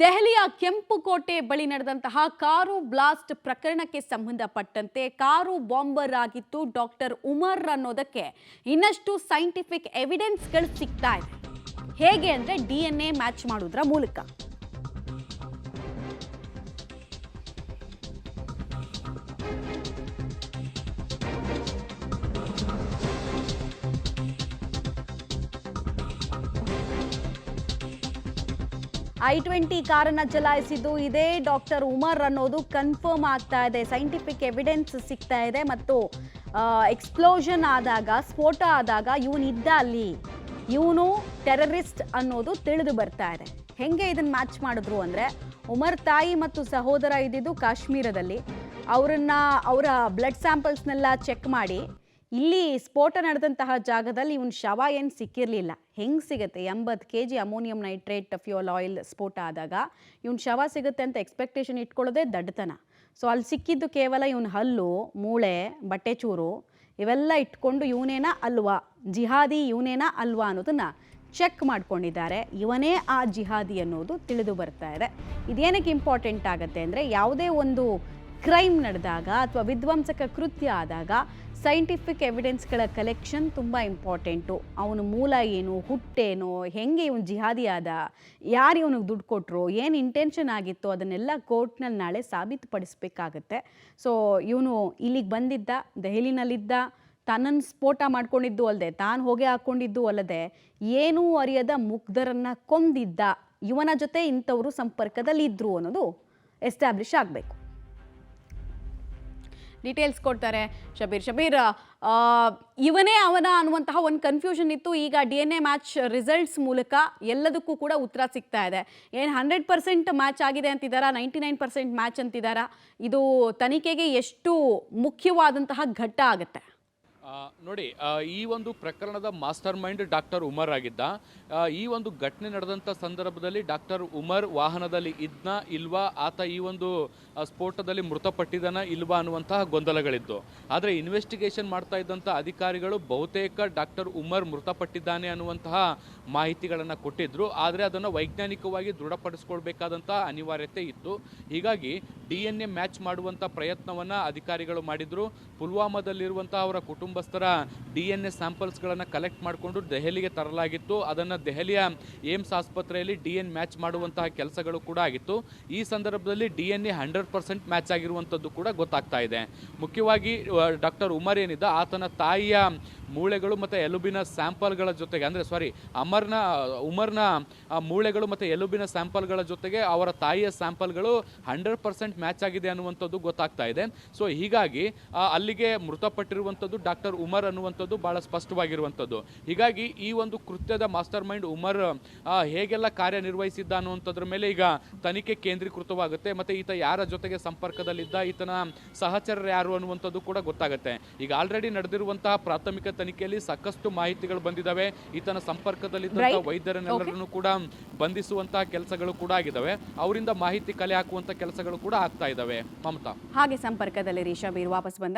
ದೆಹಲಿಯ ಕೆಂಪುಕೋಟೆ ಬಳಿ ನಡೆದಂತಹ ಕಾರು ಬ್ಲಾಸ್ಟ್ ಪ್ರಕರಣಕ್ಕೆ ಸಂಬಂಧಪಟ್ಟಂತೆ ಕಾರು ಬಾಂಬರ್ ಆಗಿತ್ತು ಡಾಕ್ಟರ್ ಉಮರ್ ಅನ್ನೋದಕ್ಕೆ ಇನ್ನಷ್ಟು ಸೈಂಟಿಫಿಕ್ ಎವಿಡೆನ್ಸ್ಗಳು ಸಿಗ್ತಾ ಇದೆ. ಹೇಗೆ ಅಂದ್ರೆ DNA ಮ್ಯಾಚ್ ಮಾಡೋದ್ರ ಮೂಲಕ. I-20 ಕಾರನ್ನ ಚಲಾಯಿಸಿದ್ದು ಇದೇ ಡಾಕ್ಟರ್ ಉಮರ್ ಅನ್ನೋದು ಕನ್ಫರ್ಮ್ ಆಗ್ತಾ ಇದೆ. ಸೈಂಟಿಫಿಕ್ ಎವಿಡೆನ್ಸ್ ಸಿಗ್ತಾ ಇದೆ ಮತ್ತು ಎಕ್ಸ್ಪ್ಲೋಷನ್ ಆದಾಗ, ಸ್ಫೋಟ ಆದಾಗ ಇವನಿದ್ದ ಅಲ್ಲಿ, ಇವನು ಟೆರರಿಸ್ಟ್ ಅನ್ನೋದು ತಿಳಿದು ಬರ್ತಾ ಇದೆ. ಹೆಂಗೆ ಇದನ್ನ ಮ್ಯಾಚ್ ಮಾಡಿದ್ರು ಅಂದ್ರೆ, ಉಮರ್ ತಾಯಿ ಮತ್ತು ಸಹೋದರ ಇದ್ದಿದ್ದು ಕಾಶ್ಮೀರದಲ್ಲಿ. ಅವರ ಬ್ಲಡ್ ಸ್ಯಾಂಪಲ್ಸ್ನೆಲ್ಲ ಚೆಕ್ ಮಾಡಿ ಇಲ್ಲಿ ಸ್ಫೋಟ ನಡೆದಂತಹ ಜಾಗದಲ್ಲಿ ಇವನ್ ಶವ ಏನು ಸಿಕ್ಕಿರಲಿಲ್ಲ. ಹೆಂಗೆ ಸಿಗುತ್ತೆ? 80 kg ammonium nitrate fuel oil ಸ್ಫೋಟ ಆದಾಗ ಇವನ್ ಶವ ಸಿಗುತ್ತೆ ಅಂತ ಎಕ್ಸ್ಪೆಕ್ಟೇಷನ್ ಇಟ್ಕೊಳ್ಳೋದೇ ದಡ್ಡತನ. ಸೊ ಅಲ್ಲಿ ಸಿಕ್ಕಿದ್ದು ಕೇವಲ ಇವನ್ ಹಲ್ಲು, ಮೂಳೆ, ಬಟ್ಟೆ ಚೂರು ಇವೆಲ್ಲ ಇಟ್ಕೊಂಡು ಇವನೇನಾ ಅಲ್ವಾ, ಜಿಹಾದಿ ಇವನೇನಾ ಅಲ್ವಾ ಅನ್ನೋದನ್ನ ಚೆಕ್ ಮಾಡ್ಕೊಂಡಿದ್ದಾರೆ. ಇವನೇ ಆ ಜಿಹಾದಿ ಅನ್ನೋದು ತಿಳಿದು ಬರ್ತಾ ಇದೆ. ಇದೇನಕ್ಕೆ ಇಂಪಾರ್ಟೆಂಟ್ ಆಗುತ್ತೆ ಅಂದರೆ, ಯಾವುದೇ ಒಂದು ಕ್ರೈಮ್ ನಡೆದಾಗ ಅಥವಾ ವಿಧ್ವಂಸಕ ಕೃತ್ಯ ಆದಾಗ ಸೈಂಟಿಫಿಕ್ ಎವಿಡೆನ್ಸ್ಗಳ ಕಲೆಕ್ಷನ್ ತುಂಬ ಇಂಪಾರ್ಟೆಂಟು. ಅವನ ಮೂಲ ಏನು, ಹುಟ್ಟೇನು, ಹೆಂಗೆ ಇವನು ಜಿಹಾದಿ ಆದ, ಯಾರು ಇವನಿಗೆ ದುಡ್ಡು ಕೊಟ್ಟರು, ಏನು ಇಂಟೆನ್ಷನ್ ಆಗಿತ್ತು, ಅದನ್ನೆಲ್ಲ ಕೋರ್ಟ್ನಲ್ಲಿ ನಾಳೆ ಸಾಬೀತುಪಡಿಸ್ಬೇಕಾಗತ್ತೆ. ಸೊ ಇವನು ಇಲ್ಲಿಗೆ ಬಂದಿದ್ದ, ದೆಹಲಿನಲ್ಲಿದ್ದ, ತನ್ನನ್ನು ಸ್ಫೋಟ ಮಾಡ್ಕೊಂಡಿದ್ದು ಅಲ್ಲದೆ, ತಾನು ಹೊಗೆ ಹಾಕ್ಕೊಂಡಿದ್ದು ಅಲ್ಲದೆ, ಏನೂ ಅರಿಯದ ಮುಗ್ಧರನ್ನು ಕೊಂದಿದ್ದ, ಇವನ ಜೊತೆ ಇಂಥವರು ಸಂಪರ್ಕದಲ್ಲಿ ಇದ್ದರು ಅನ್ನೋದು ಎಸ್ಟಾಬ್ಲಿಷ್ ಆಗಬೇಕು. ಡೀಟೇಲ್ಸ್ ಕೊಡ್ತಾರೆ ಶಬೀರ್. ಇವನೇ ಅವನ ಅನ್ನುವಂತಹ ಒಂದು ಕನ್ಫ್ಯೂಷನ್ ಇತ್ತು. ಈಗ DNA ಮ್ಯಾಚ್ ರಿಸಲ್ಟ್ಸ್ ಮೂಲಕ ಎಲ್ಲದಕ್ಕೂ ಕೂಡ ಉತ್ತರ ಸಿಗ್ತಾ ಇದೆ. ಏನು 100% ಮ್ಯಾಚ್ ಆಗಿದೆ ಅಂತಿದ್ದಾರಾ, 99% ಮ್ಯಾಚ್ ಅಂತಿದ್ದಾರಾ? ಇದು ತನಿಖೆಗೆ ಎಷ್ಟು ಮುಖ್ಯವಾದಂತಹ ಘಟ್ಟ ಆಗುತ್ತೆ? ನೋಡಿ, ಈ ಒಂದು ಪ್ರಕರಣದ ಮಾಸ್ಟರ್ ಮೈಂಡ್ ಡಾಕ್ಟರ್ ಉಮರ್ ಆಗಿದ್ದ. ಈ ಒಂದು ಘಟನೆ ನಡೆದಂಥ ಸಂದರ್ಭದಲ್ಲಿ ಡಾಕ್ಟರ್ ಉಮರ್ ವಾಹನದಲ್ಲಿ ಇದ್ನ ಇಲ್ವಾ, ಆತ ಈ ಒಂದು ಸ್ಫೋಟದಲ್ಲಿ ಮೃತಪಟ್ಟಿದ್ದಾನ ಇಲ್ವಾ ಅನ್ನುವಂತಹ ಗೊಂದಲಗಳಿದ್ದು. ಆದರೆ ಇನ್ವೆಸ್ಟಿಗೇಷನ್ ಮಾಡ್ತಾ ಇದ್ದಂಥ ಅಧಿಕಾರಿಗಳು ಬಹುತೇಕ ಡಾಕ್ಟರ್ ಉಮರ್ ಮೃತಪಟ್ಟಿದ್ದಾನೆ ಅನ್ನುವಂತಹ ಮಾಹಿತಿಗಳನ್ನು ಕೊಟ್ಟಿದ್ದರು. ಆದರೆ ಅದನ್ನು ವೈಜ್ಞಾನಿಕವಾಗಿ ದೃಢಪಡಿಸ್ಕೊಳ್ಬೇಕಾದಂಥ ಅನಿವಾರ್ಯತೆ ಇತ್ತು. ಹೀಗಾಗಿ DNA ಮ್ಯಾಚ್ ಮಾಡುವಂಥ ಪ್ರಯತ್ನವನ್ನು ಅಧಿಕಾರಿಗಳು ಮಾಡಿದರು. ಪುಲ್ವಾಮಾದಲ್ಲಿರುವಂಥ ಅವರ ಕುಟುಂಬಸ್ಥರ DNA ಸ್ಯಾಂಪಲ್ಸ್ಗಳನ್ನು ಕಲೆಕ್ಟ್ ಮಾಡಿಕೊಂಡು ದೆಹಲಿಗೆ ತರಲಾಗಿತ್ತು. ಅದನ್ನು ದೆಹಲಿಯ ಏಮ್ಸ್ ಆಸ್ಪತ್ರೆಯಲ್ಲಿ DNA ಮ್ಯಾಚ್ ಮಾಡುವಂತಹ ಕೆಲಸಗಳು ಕೂಡ ಆಗಿತ್ತು. ಈ ಸಂದರ್ಭದಲ್ಲಿ DNA 100% ಮ್ಯಾಚ್ ಆಗಿರುವಂಥದ್ದು ಕೂಡ ಗೊತ್ತಾಗ್ತಾ ಇದೆ. ಮುಖ್ಯವಾಗಿ ಡಾಕ್ಟರ್ ಉಮರ್ ಏನಿದ್ದ, ಆತನ ತಾಯಿಯ ಮೂಳೆಗಳು ಮತ್ತು ಎಲುಬಿನ ಸ್ಯಾಂಪಲ್ಗಳ ಜೊತೆಗೆ, ಅಂದರೆ ಉಮರ್ನ ಮೂಳೆಗಳು ಮತ್ತು ಎಲುಬಿನ ಸ್ಯಾಂಪಲ್ಗಳ ಜೊತೆಗೆ ಅವರ ತಾಯಿಯ ಸ್ಯಾಂಪಲ್ಗಳು 100% ಮ್ಯಾಚ್ ಆಗಿದೆ ಅನ್ನುವಂಥದ್ದು ಗೊತ್ತಾಗ್ತಾ ಇದೆ. ಸೊ ಹೀಗಾಗಿ ಅಲ್ಲಿಗೆ ಮೃತಪಟ್ಟಿರುವಂಥದ್ದು ಡಾಕ್ಟರ್ ಉಮರ್ ಅನ್ನುವಂಥದ್ದು ಭಾಳ ಸ್ಪಷ್ಟವಾಗಿರುವಂಥದ್ದು. ಹೀಗಾಗಿ ಈ ಒಂದು ಕೃತ್ಯದ ಮಾಸ್ಟರ್ ಮೈಂಡ್ ಉಮರ್ ಹೇಗೆಲ್ಲ ಕಾರ್ಯನಿರ್ವಹಿಸಿದ್ದ ಅನ್ನುವಂಥದ್ರ ಮೇಲೆ ಈಗ ತನಿಖೆ ಕೇಂದ್ರೀಕೃತವಾಗುತ್ತೆ. ಮತ್ತು ಈತ ಯಾರ ಜೊತೆಗೆ ಸಂಪರ್ಕದಲ್ಲಿದ್ದ, ಈತನ ಸಹಚರರು ಯಾರು ಅನ್ನುವಂಥದ್ದು ಕೂಡ ಗೊತ್ತಾಗುತ್ತೆ. ಈಗ ಆಲ್ರೆಡಿ ನಡೆದಿರುವಂತಹ ಪ್ರಾಥಮಿಕ ತನಿಖೆಯಲ್ಲಿ ಸಾಕಷ್ಟು ಮಾಹಿತಿಗಳು ಬಂದಿದ್ದಾವೆ. ಈತನ ಸಂಪರ್ಕದಲ್ಲಿದ್ದಂಥ ವೈದ್ಯರನ್ನೆಲ್ಲರನ್ನು ಕೂಡ ಬಂಧಿಸುವಂತಹ ಕೆಲಸಗಳು ಕೂಡ ಆಗಿದ್ದಾವೆ. ಅವರಿಂದ ಮಾಹಿತಿ ಕಲೆ ಹಾಕುವಂತ ಕೆಲಸಗಳು ಕೂಡ ಆಗ್ತಾ ಇದ್ದಾವೆ. ಮಮತಾ, ಹಾಗೆ ಸಂಪರ್ಕದಲ್ಲಿ ಶಬೀರ್ ವಾಪಸ್ ಬಂದ.